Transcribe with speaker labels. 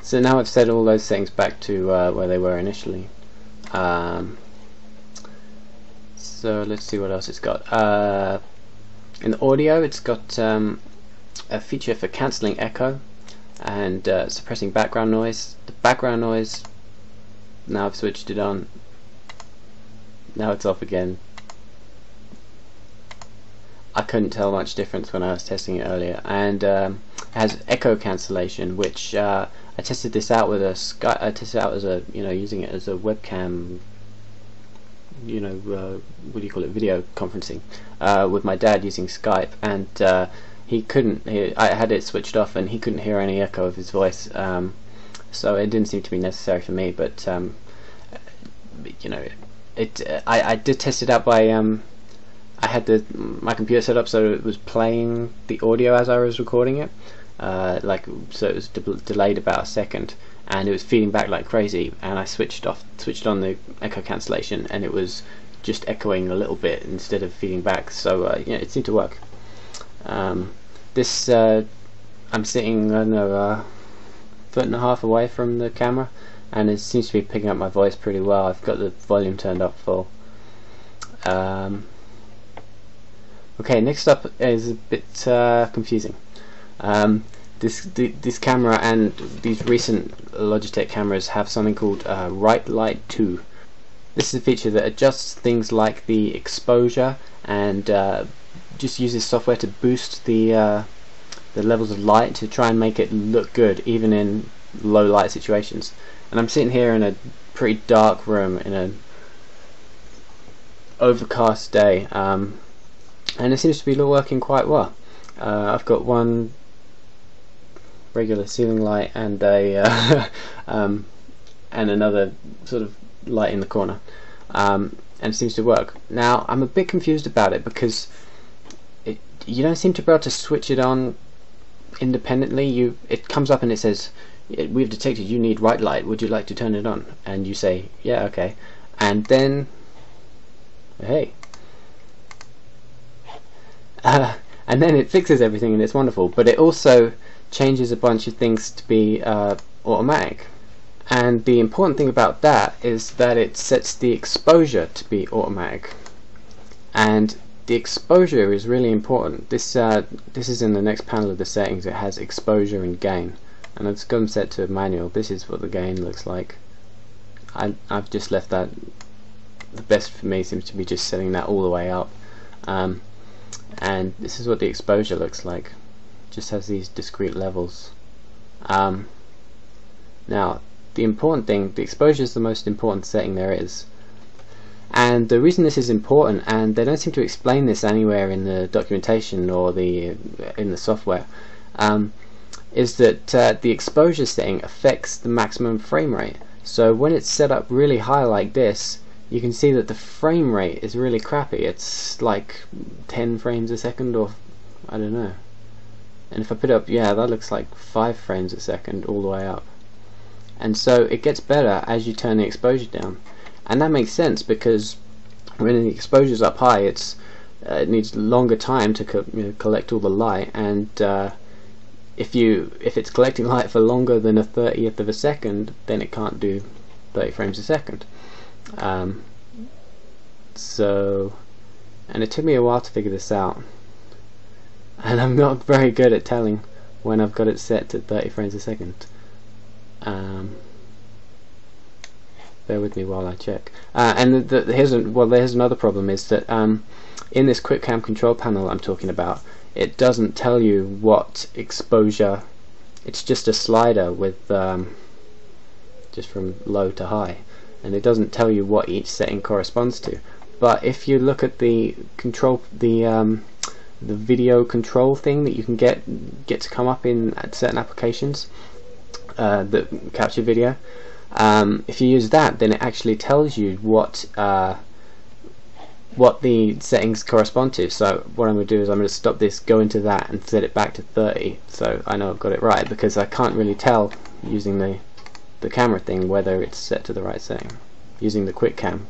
Speaker 1: So now I've set all those settings back to where they were initially. So let's see what else it's got. In the audio, it's got a feature for cancelling echo and suppressing background noise. The background noise, now I've switched it on, now it's off again. I couldn't tell much difference when I was testing it earlier. And it has echo cancellation, which I tested this out with I tested it out as a, using it as a webcam, what do you call it, video conferencing, with my dad using Skype, and he couldn't. I had it switched off, and he couldn't hear any echo of his voice. So it didn't seem to be necessary for me. But I did test it out by I had my computer set up so it was playing the audio as I was recording it, so it was delayed about a second, and it was feeding back like crazy. And I switched on the echo cancellation, and it was just echoing a little bit instead of feeding back. So it seemed to work. This I'm sitting, I don't know, a foot and a half away from the camera, and it seems to be picking up my voice pretty well. I've got the volume turned up full. Okay, next up is a bit confusing. This camera and these recent Logitech cameras have something called Right Light 2. This is a feature that adjusts things like the exposure and just uses software to boost the levels of light to try and make it look good even in low light situations. And I'm sitting here in a pretty dark room in an overcast day, and it seems to be working quite well. I've got one regular ceiling light and a and another sort of light in the corner, and it seems to work. Now I'm a bit confused about it because you don't seem to be able to switch it on independently. It comes up and it says, "We've detected you need right light. Would you like to turn it on?" And you say, "Yeah, okay." And then, hey. And then it fixes everything and it's wonderful, but it also changes a bunch of things to be automatic. And the important thing about that is that it sets the exposure to be automatic, and the exposure is really important. This is in the next panel of the settings. It has exposure and gain, and I've got them set to manual. This is what the gain looks like. I've just left that. The best for me seems to be just setting that all the way up. And this is what the exposure looks like. It just has these discrete levels. Now the important thing, the exposure is the most important setting there is, and the reason this is important, and they don't seem to explain this anywhere in the documentation or in the software, is that the exposure setting affects the maximum frame rate. So when it's set up really high like this, you can see that the frame rate is really crappy. It's like 10 frames a second, or I don't know. And if I put up, yeah, that looks like 5 frames a second all the way up. And so it gets better as you turn the exposure down. And that makes sense because when the exposure's up high, it needs longer time to collect all the light, and if it's collecting light for longer than a 30th of a second, then it can't do 30 frames a second. And it took me a while to figure this out, and I'm not very good at telling when I've got it set to 30 frames a second. Bear with me while I check. And here's another problem, is that in this QuickCam control panel I'm talking about, it doesn't tell you what exposure. It's just a slider with just from low to high, and it doesn't tell you what each setting corresponds to. But if you look at the control, the video control thing that you can get to come up in certain applications that capture video, if you use that, then it actually tells you what the settings correspond to. So what I'm going to do is I'm going to stop this, go into that, and set it back to 30, so I know I've got it right, because I can't really tell using the camera thing whether it's set to the right setting using the QuickCam.